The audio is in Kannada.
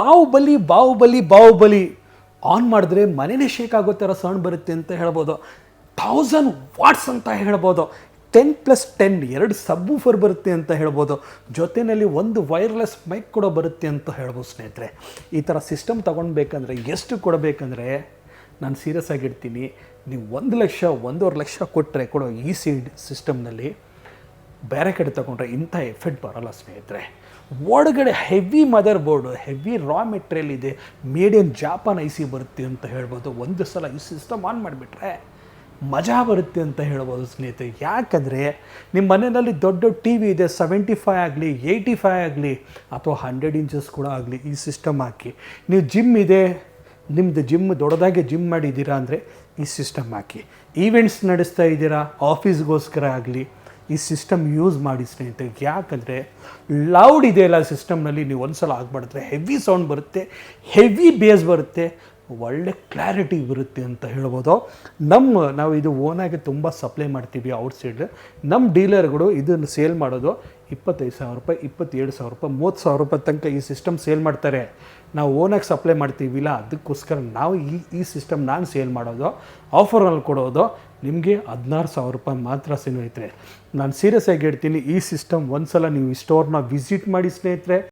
ಬಾಹುಬಲಿ ಬಾಹುಬಲಿ ಬಾಹುಬಲಿ ಆನ್ ಮಾಡಿದ್ರೆ ಮನೇನೇ ಶೇಕ್ ಆಗೋ ಥರ ಸೌಂಡ್ ಬರುತ್ತೆ ಅಂತ ಹೇಳ್ಬೋದು. 1000 ವಾಟ್ಸ್ ಅಂತ ಹೇಳ್ಬೋದು. 10+10 2 ಸಬ್ವೂಫರ್ ಬರುತ್ತೆ ಅಂತ ಹೇಳ್ಬೋದು. ಜೊತೆಯಲ್ಲಿ ಒಂದು ವೈರ್ಲೆಸ್ ಮೈಕ್ ಕೂಡ ಬರುತ್ತೆ ಅಂತ ಹೇಳ್ಬೋದು ಸ್ನೇಹಿತರೆ. ಈ ಥರ ಸಿಸ್ಟಮ್ ತೊಗೊಳ್ಬೇಕಂದ್ರೆ ಎಷ್ಟು ಕೊಡಬೇಕಂದ್ರೆ ನಾನು ಸೀರಿಯಸ್ ಆಗಿರ್ತೀನಿ, ನೀವು 1 ಲಕ್ಷ 1.5 ಲಕ್ಷ ಕೊಟ್ಟರೆ ಕೊಡೋ ಈ ಸಿಸ್ಟಮ್ನಲ್ಲಿ ಬೇರೆ ಕಡೆ ತೊಗೊಂಡ್ರೆ ಇಂಥ ಎಫೆಕ್ಟ್ ಬರೋಲ್ಲ ಸ್ನೇಹಿತರೆ. ಒಳಗಡೆ heavy mother board, heavy raw material ಇದೆ, ಮೇಡ್ ಇನ್ ಜಾಪಾನ್ IC ಬರುತ್ತೆ ಅಂತ ಹೇಳ್ಬೋದು. ಒಂದು ಸಲ ಈ ಸಿಸ್ಟಮ್ ಆನ್ ಮಾಡಿಬಿಟ್ರೆ ಮಜಾ ಬರುತ್ತೆ ಅಂತ ಹೇಳ್ಬೋದು ಸ್ನೇಹಿತರೆ. ಯಾಕಂದರೆ ನಿಮ್ಮ ಮನೆಯಲ್ಲಿ ದೊಡ್ಡ ಟಿ ವಿ ಇದೆ, 75 ಆಗಲಿ 85 ಆಗಲಿ ಅಥವಾ 100 ಇಂಚಸ್ ಕೂಡ ಆಗಲಿ, ಈ ಸಿಸ್ಟಮ್ ಹಾಕಿ. ನೀವು ಜಿಮ್ ಇದೆ, ನಿಮ್ಮದು ಜಿಮ್ ದೊಡ್ಡದಾಗಿ ಜಿಮ್ ಮಾಡಿದ್ದೀರಾ ಅಂದರೆ ಈ ಸಿಸ್ಟಮ್ ಹಾಕಿ. ಈವೆಂಟ್ಸ್ ನಡೆಸ್ತಾ ಇದ್ದೀರಾ, ಆಫೀಸ್ಗೋಸ್ಕರ ಆಗಲಿ ಈ ಸಿಸ್ಟಮ್ ಯೂಸ್ ಮಾಡಿ ಸ್ನೇಹಿತರೆ. ಯಾಕಂದರೆ ಲೌಡ್ ಇದೆಯಲ್ಲ ಸಿಸ್ಟಮ್ನಲ್ಲಿ, ನೀವು ಒಂದು ಸಲ ಆಗಿಬಿಡಿದ್ರೆ ಹೆವಿ ಸೌಂಡ್ ಬರುತ್ತೆ, ಹೆವಿ ಬೇಸ್ ಬರುತ್ತೆ, ಒಳ್ಳೆ ಕ್ಲಾರಿಟಿ ಬರುತ್ತೆ ಅಂತ ಹೇಳ್ಬೋದು. ನಾವು ಇದು ಓನಾಗಿ ತುಂಬ ಸಪ್ಲೈ ಮಾಡ್ತೀವಿ ಔಟ್ಸೈಡ್. ನಮ್ಮ ಡೀಲರ್ಗಳು ಇದನ್ನು ಸೇಲ್ ಮಾಡೋದು 25,000 ರೂಪಾಯಿ, 27,000 ರೂಪಾಯಿ, 30,000 ರೂಪಾಯಿ ತನಕ ಈ ಸಿಸ್ಟಮ್ ಸೇಲ್ ಮಾಡ್ತಾರೆ. ನಾವು ಓನಾಗಿ ಸಪ್ಲೈ ಮಾಡ್ತೀವಿಲ್ಲ, ಅದಕ್ಕೋಸ್ಕರ ನಾವು ಈ ಸಿಸ್ಟಮ್ ನಾನು ಸೇಲ್ ಮಾಡೋದು, ಆಫರಲ್ಲಿ ಕೊಡೋದು ನಿಮಗೆ 16,000 ರೂಪಾಯಿ ಮಾತ್ರ ಸ್ನೇಹಿತರೆ. ನಾನು ಸೀರಿಯಸ್ ಆಗಿ ಹೇಳ್ತೀನಿ, ಈ ಸಿಸ್ಟಮ್ ಒಂದು ಸಲ ನೀವು ಈ ಸ್ಟೋರ್ನ ವಿಸಿಟ್ ಮಾಡಿ ಸ್ನೇಹಿತರೆ.